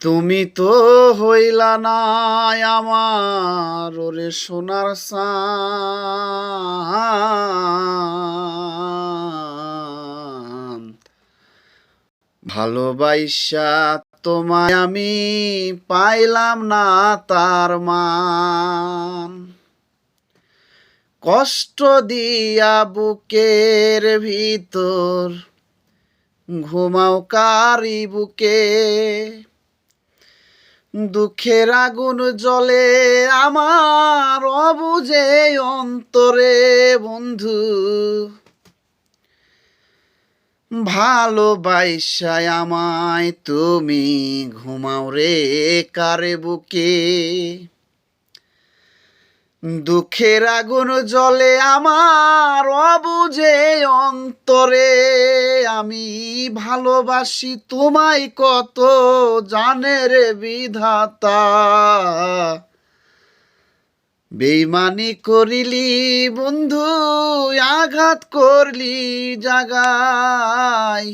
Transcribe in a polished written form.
তুমি তো হইলা না আমার ওরে সোনার চাঁদ। ভালোবাসা তোমায় আমি পাইলাম না তার মান। কষ্ট দিয়া বুকের ভিতর ঘুমাও কারি বুকে, দুঃখের আগুন জ্বলে আমার অবুঝে অন্তরে বন্ধু। ভালোবাসায় আমায় তুমি ঘুমাও রে কারে বুকে, দুঃখের আগুন জ্বলে আমার অবুঝে অন্তরে। আমি ভালোবাসি তোমায় কত জানে রে বিধাতা, বেইমানি করিলি বন্ধু আঘাত করলি জাগায়।